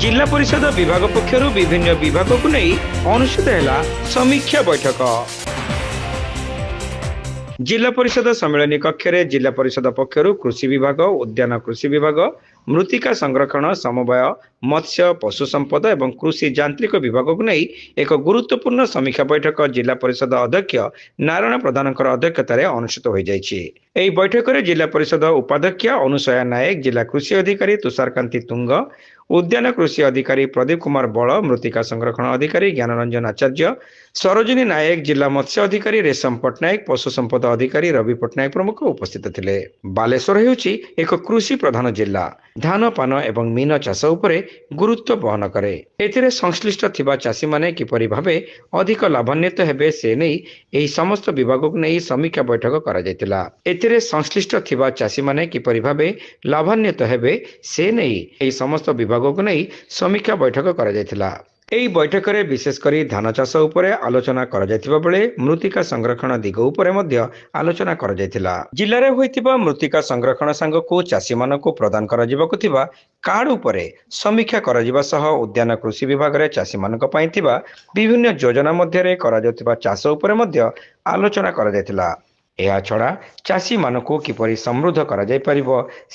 जिला परिषद विभाग पक्षर विभिन्न विभाग को नहीं अनुष्ठित है समीक्षा बैठक। जिला परिषद सम्मेलन कक्ष में जिला परिषद पक्षर कृषि विभाग, उद्यान कृषि विभाग, मृत्तिका संरक्षण, समवाय, मत्स्य, पशु संपद एवं कृषि यांत्रिक विभाग को नहीं एक गुरुत्वपूर्ण समीक्षा बैठक जिला परिषद अध्यक्ष नारायण प्रधान अध्यक्षतार अनुष्ठित हो जाइए। ଏହି ବୈଠକରେ ଜିଲ୍ଲା ପରିଷଦ ଉପାଧ୍ୟକ୍ଷ ଅନୁସୟା ନାୟକ, ଜିଲ୍ଲା କୃଷି ଅଧିକାରୀ ତୁଷାରକାନ୍ତି ତୁଙ୍ଗ, ଉଦ୍ୟାନ କୃଷି ଅଧିକାରୀ ପ୍ରଦୀପ କୁମାର ବଳ, ମୃତ୍ତିକା ସଂରକ୍ଷଣ ଅଧିକାରୀ ଜ୍ଞାନରଞ୍ଜନ ଆଚାର୍ଯ୍ୟ, ସରୋଜିନୀ ନାୟକ, ଜିଲ୍ଲା ମତ୍ସ୍ୟ ଅଧିକାରୀ ରେଶମ ପଟ୍ଟନାୟକ, ପଶୁ ସମ୍ପଦ ଅଧିକାରୀ ରବି ପଟ୍ଟନାୟକ ପ୍ରମୁଖ ଉପସ୍ଥିତ ଥିଲେ। ବାଲେଶ୍ୱର ହେଉଛି ଏକ କୃଷି ପ୍ରଧାନ ଜିଲ୍ଲା। ଧାନ, ପାନ ଏବଂ ମୀନ ଚାଷ ଉପରେ ଗୁରୁତ୍ୱ ବହନ କରେ। ଏଥିରେ ସଂଶ୍ଳିଷ୍ଟ ଥିବା ଚାଷୀମାନେ କିପରି ଭାବେ ଅଧିକ ଲାଭାନ୍ୱିତ ହେବେ ସେ ନେଇ ଏହି ସମସ୍ତ ବିଭାଗକୁ ନେଇ ସମୀକ୍ଷା ବୈଠକ କରାଯାଇଥିଲା। ଏଥିରେ ସଂଶ୍ଳିଷ୍ଟ ଥିବା ଚାଷୀମାନେ କିପରି ଭାବେ ଲାଭାନ୍ୱିତ ହେବେ ସେ ନେଇ ଏହି ସମସ୍ତ ବିଭାଗକୁ ନେଇ ସମୀକ୍ଷା ବୈଠକ କରାଯାଇଥିଲା। ଏହି ବୈଠକରେ ବିଶେଷ କରି ଧାନ ଚାଷ ଉପରେ ଆଲୋଚନା କରାଯାଇଥିବା ବେଳେ ମୃତ୍ତିକା ସଂରକ୍ଷଣ ଦିଗ ଉପରେ ମଧ୍ୟ ଆଲୋଚନା କରାଯାଇଥିଲା। ଜିଲ୍ଲାରେ ହୋଇଥିବା ମୃତ୍ତିକା ସଂରକ୍ଷଣ ସାଙ୍ଗକୁ ଚାଷୀମାନଙ୍କୁ ପ୍ରଦାନ କରାଯିବାକୁ ଥିବା କାର୍ଡ ଉପରେ ସମୀକ୍ଷା କରାଯିବା ସହ ଉଦ୍ୟାନ କୃଷି ବିଭାଗରେ ଚାଷୀମାନଙ୍କ ପାଇଁ ଥିବା ବିଭିନ୍ନ ଯୋଜନା ମଧ୍ୟରେ କରାଯାଉଥିବା ଚାଷ ଉପରେ ମଧ୍ୟ ଆଲୋଚନା କରାଯାଇଥିଲା। ଏହାଛଡ଼ା ଚାଷୀମାନଙ୍କୁ କିପରି ସମୃଦ୍ଧ କରାଯାଇପାରିବ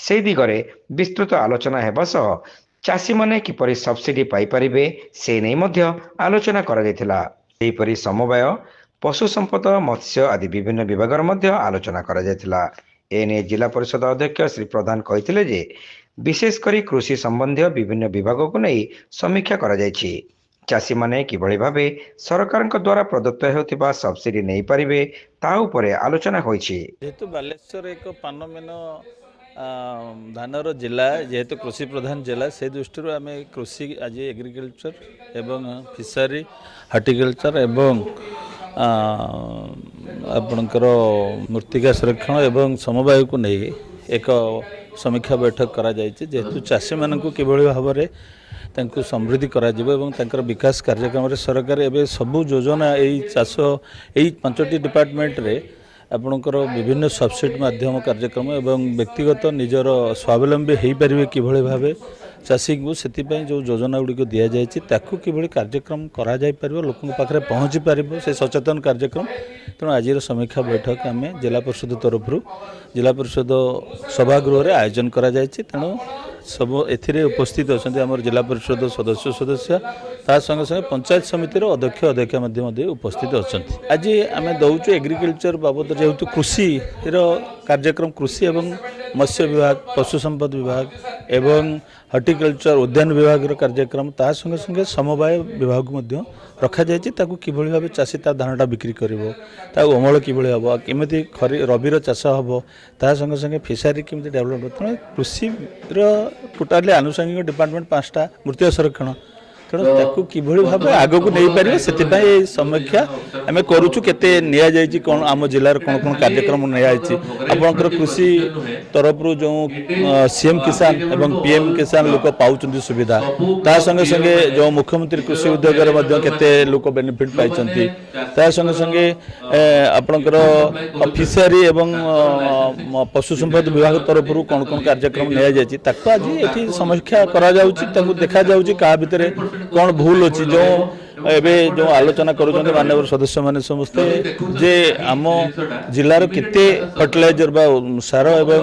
ସେ ଦିଗରେ ବିସ୍ତୃତ ଆଲୋଚନା ହେବା ସହ ଚାଷୀମାନେ କିପରି ସବସିଡି ପାଇପାରିବେ ସେ ନେଇ ମଧ୍ୟ ଆଲୋଚନା କରାଯାଇଥିଲା। ସେହିପରି ସମବାୟ, ପଶୁ ସମ୍ପଦ, ମତ୍ସ୍ୟ ଆଦି ବିଭିନ୍ନ ବିଭାଗର ମଧ୍ୟ ଆଲୋଚନା କରାଯାଇଥିଲା। ଏନେଇ ଜିଲ୍ଲା ପରିଷଦ ଅଧ୍ୟକ୍ଷ ଶ୍ରୀ ପ୍ରଧାନ କହିଥିଲେ ଯେ ବିଶେଷ କରି କୃଷି ସମ୍ବନ୍ଧୀୟ ବିଭିନ୍ନ ବିଭାଗକୁ ନେଇ ସମୀକ୍ଷା କରାଯାଇଛି। ଚାଷୀମାନେ କିଭଳି ଭାବେ ସରକାରଙ୍କ ଦ୍ୱାରା ପ୍ରଦତ୍ତ ହେଉଥିବା ସବସିଡି ନେଇପାରିବେ ତା ଉପରେ ଆଲୋଚନା ହୋଇଛି। ଯେହେତୁ ବାଲେଶ୍ୱର ଏକ ପାନମେନ ଧାନର ଜିଲ୍ଲା, ଯେହେତୁ କୃଷି ପ୍ରଧାନ ଜିଲ୍ଲା, ସେ ଦୃଷ୍ଟିରୁ ଆମେ କୃଷି ଆଜି ଏଗ୍ରିକଲଚର ଏବଂ ଫିସରୀ, ହର୍ଟିକଲଚର ଏବଂ ଆପଣଙ୍କର ମୃତ୍ତିକା ସଂରକ୍ଷଣ ଏବଂ ସମବାୟକୁ ନେଇ ଏକ ସମୀକ୍ଷା ବୈଠକ କରାଯାଇଛି। ଯେହେତୁ ଚାଷୀମାନଙ୍କୁ କିଭଳି ଭାବରେ ତାଙ୍କୁ ସମୃଦ୍ଧି କରାଯିବ ଏବଂ ତାଙ୍କର ବିକାଶ କାର୍ଯ୍ୟକ୍ରମରେ ସରକାର ଏବେ ସବୁ ଯୋଜନା ଏଇ ଚାଷ ଏଇ 5ଟି ଡିପାର୍ଟମେଣ୍ଟରେ ଆପଣଙ୍କର ବିଭିନ୍ନ ସବସିଡି ମାଧ୍ୟମ କାର୍ଯ୍ୟକ୍ରମ ଏବଂ ବ୍ୟକ୍ତିଗତ ନିଜର ସ୍ୱାବଲମ୍ବୀ ହୋଇପାରିବେ କିଭଳି ଭାବେ ଚାଷୀଙ୍କୁ ସେଥିପାଇଁ ଯେଉଁ ଯୋଜନା ଗୁଡ଼ିକ ଦିଆଯାଇଛି ତାକୁ କିଭଳି କାର୍ଯ୍ୟକ୍ରମ କରାଯାଇପାରିବ, ଲୋକଙ୍କ ପାଖରେ ପହଞ୍ଚି ପାରିବ ସେ ସଚେତନ କାର୍ଯ୍ୟକ୍ରମ। ତେଣୁ ଆଜିର ସମୀକ୍ଷା ବୈଠକ ଆମେ ଜିଲ୍ଲା ପରିଷଦ ତରଫରୁ ଜିଲ୍ଲା ପରିଷଦ ସଭାଗୃହରେ ଆୟୋଜନ କରାଯାଇଛି। ତେଣୁ ସବୁ ଏଥିରେ ଉପସ୍ଥିତ ଅଛନ୍ତି ଆମର ଜିଲ୍ଲା ପରିଷଦ ସଦସ୍ୟ ତା ସଙ୍ଗେ ସଙ୍ଗେ ପଞ୍ଚାୟତ ସମିତିର ଅଧ୍ୟକ୍ଷ ମଧ୍ୟ ଉପସ୍ଥିତ ଅଛନ୍ତି। ଆଜି ଆମେ ଦେଉଛୁ ଏଗ୍ରିକଲଚର ବାବଦ ଯେହେତୁ କୃଷିର କାର୍ଯ୍ୟକ୍ରମ କୃଷି ଏବଂ ମତ୍ସ୍ୟ ବିଭାଗ, ପଶୁ ସମ୍ପଦ ବିଭାଗ ଏବଂ ହର୍ଟିକଲଚର ଉଦ୍ୟାନ ବିଭାଗର କାର୍ଯ୍ୟକ୍ରମ ତା ସଙ୍ଗେ ସଙ୍ଗେ ସମବାୟ ବିଭାଗକୁ ମଧ୍ୟ ରଖାଯାଇଛି। ତାକୁ କିଭଳି ଭାବେ ଚାଷୀ ତା ଧାନଟା ବିକ୍ରି କରିବ, ତାକୁ ଅମଳ କିଭଳି ହେବ, କେମିତି ରବିର ଚାଷ ହେବ, ତା ସଙ୍ଗେ ସଙ୍ଗେ ଫିସାରୀ କେମିତି ଡେଭଲପ୍ ହେବ। ତେଣୁ କୃଷିର ଟୋଟାଲି ଆନୁଷଙ୍ଗିକ ଡିପାର୍ଟମେଣ୍ଟ 5ଟା, ମୃତ୍ତିକା ସଂରକ୍ଷଣ, ତେଣୁ ତାକୁ କିଭଳି ଭାବେ ଆଗକୁ ନେଇପାରିବେ ସେଥିପାଇଁ ଏହି ସମୀକ୍ଷା ଆମେ କରୁଛୁ। କେତେ ନିଆଯାଇଛି, କ'ଣ ଆମ ଜିଲ୍ଲାର କ'ଣ କ'ଣ କାର୍ଯ୍ୟକ୍ରମ ନିଆଯାଇଛି, ଆପଣଙ୍କର କୃଷି ତରଫରୁ ଯେଉଁ ସିଏମ୍ କିଷାନ ଏବଂ ପିଏମ୍ କିଷାନ ଲୋକ ପାଉଛନ୍ତି ସୁବିଧା, ତା ସଙ୍ଗେ ସଙ୍ଗେ ଯେଉଁ ମୁଖ୍ୟମନ୍ତ୍ରୀ କୃଷି ଉଦ୍ୟୋଗରେ ମଧ୍ୟ କେତେ ଲୋକ ବେନିଫିଟ୍ ପାଇଛନ୍ତି, ତା ସଙ୍ଗେ ସଙ୍ଗେ ଆପଣଙ୍କର ଫିସାରୀ ଏବଂ ପଶୁ ସମ୍ପଦ ବିଭାଗ ତରଫରୁ କ'ଣ କ'ଣ କାର୍ଯ୍ୟକ୍ରମ ନିଆଯାଇଛି ତାକୁ ଆଜି ଏଠି ସମୀକ୍ଷା କରାଯାଉଛି। ତାଙ୍କୁ ଦେଖାଯାଉଛି କାହା ଭିତରେ କ'ଣ ଭୁଲ ଅଛି। ଏବେ ଯେଉଁ ଆଲୋଚନା କରୁଛନ୍ତି ମାନ୍ୟବର ସଦସ୍ୟମାନେ ସମସ୍ତେ ଯେ ଆମ ଜିଲ୍ଲାର କେତେ ଫର୍ଟିଲାଇଜର ବା ସାର ଏବଂ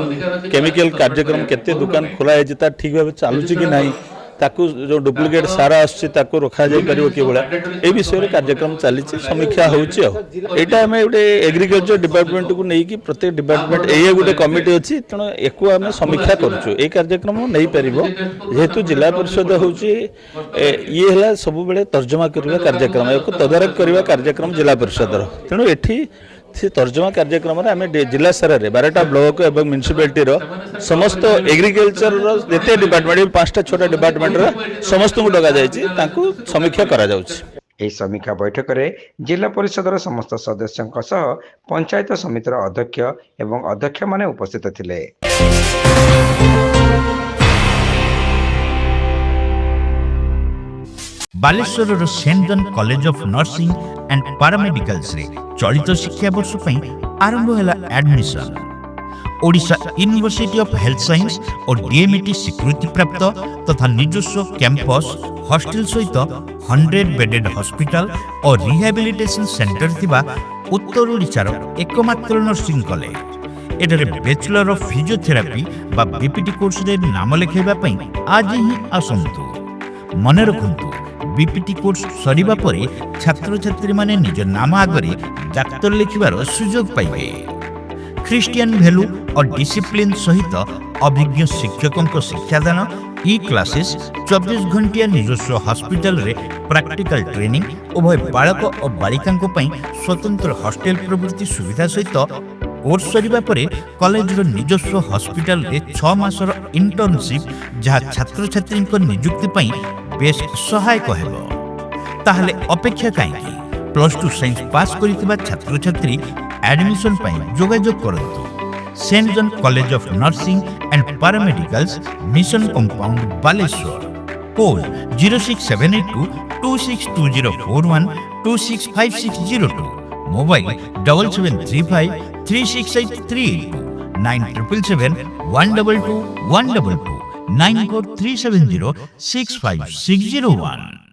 କେମିକାଲ କାର୍ଯ୍ୟକ୍ରମ କେତେ ଦୋକାନ ଖୋଲା ହେଇଛି, ତା ଠିକ୍ ଭାବେ ଚାଲୁଛି କି ନାହିଁ, ତାକୁ ଯେଉଁ ଡୁପ୍ଲିକେଟ୍ ସାର ଆସୁଛି ତାକୁ ରଖାଯାଇପାରିବ କିଭଳିଆ, ଏ ବିଷୟରେ କାର୍ଯ୍ୟକ୍ରମ ଚାଲିଛି, ସମୀକ୍ଷା ହେଉଛି। ଆଉ ଏଇଟା ଆମେ ଗୋଟେ ଏଗ୍ରିକଲଚର ଡିପାର୍ଟମେଣ୍ଟକୁ ନେଇକି ପ୍ରତ୍ୟେକ ଡିପାର୍ଟମେଣ୍ଟ ଏଇଆ ଗୋଟେ କମିଟି ଅଛି, ତେଣୁ ଏକୁ ଆମେ ସମୀକ୍ଷା କରୁଛୁ। ଏଇ କାର୍ଯ୍ୟକ୍ରମ ନେଇପାରିବ ଯେହେତୁ ଜିଲ୍ଲା ପରିଷଦ ହେଉଛି ଇଏ ହେଲା ସବୁବେଳେ ତର୍ଜମା କରିବା କାର୍ଯ୍ୟକ୍ରମ, ଏହାକୁ ତଦାରଖ କରିବା କାର୍ଯ୍ୟକ୍ରମ ଜିଲ୍ଲା ପରିଷଦର। ତେଣୁ ଏଠି ସେ ତର୍ଜମା କାର୍ଯ୍ୟକ୍ରମରେ ଆମେ ଜିଲ୍ଲା ସାରାରେ 12ଟା ବ୍ଲକ ଏବଂ ମ୍ୟୁନିସିପାଲିଟିର ସମସ୍ତ ଏଗ୍ରିକଲଚରର ଯେତେ ଡିପାର୍ଟମେଣ୍ଟ 5ଟା 6ଟା ଡିପାର୍ଟମେଣ୍ଟର ସମସ୍ତଙ୍କୁ ଡକାଯାଇଛି, ତାଙ୍କୁ ସମୀକ୍ଷା କରାଯାଉଛି। ଏହି ସମୀକ୍ଷା ବୈଠକରେ ଜିଲ୍ଲା ପରିଷଦର ସମସ୍ତ ସଦସ୍ୟଙ୍କ ସହ ପଞ୍ଚାୟତ ସମିତିର ଅଧ୍ୟକ୍ଷ ଏବଂ ଅଧ୍ୟକ୍ଷମାନେ ଉପସ୍ଥିତ ଥିଲେ। ବାଲେଶ୍ୱରର Saint John college of nursing and ପାରାମେଡିକାଲ୍ସରେ ଚଳିତ ଶିକ୍ଷାବର୍ଷ ପାଇଁ ଆରମ୍ଭ ହେଲା admission. Odisha university of health science और डीएमईटी स्वीकृति प्राप्त तथा निजस्व कैंपस हॉस्टल सहित 100 बेडेड हॉस्पिटल और रिहैबिलिटेशन सेंटर थिबा उत्तर ओडिशार एकमात्र नर्सिंग कॉलेज। एठारे बैचलर ऑफ फिजियोथेरापी बा बीपीटी कोर्स रे नाम लेखाइबा पई आज ही आसंतु। मने रखंतु बीपीटी कोर्स सरीबा परे छात्र छात्री माने निज नाम आगरे डाक्टर लिखिबार सुयोग पाइबे। ख्रिस्टियन वैल्यू और डिसिप्लिन सहित अभिज्ञ शिक्षकों शिक्षादान ई क्लासेस 24 घंटिया निजस्व हॉस्पिटल रे प्रैक्टिकल ट्रेनिंग उभय बालक और बालिका स्वतंत्र हॉस्टेल प्रभृति सुविधा सहित कोर्स सरीबा परे कॉलेज निजस्व हॉस्पिटल रे 6 मासर इंटर्नशिप जहाँ छात्र छात्री नियुक्ति पई बेस सहायक हेबो। ताहले अपेक्षा काहेकि +2 साइंस पास करितबा छात्र छात्री एडमिशन पई जोगाजोग करंतु। Saint John college of nursing and paramedicals mission compound Baleshwar. Code 06782 262041 265602। Mobile 7735 368382 9777 122 122 94370 65601।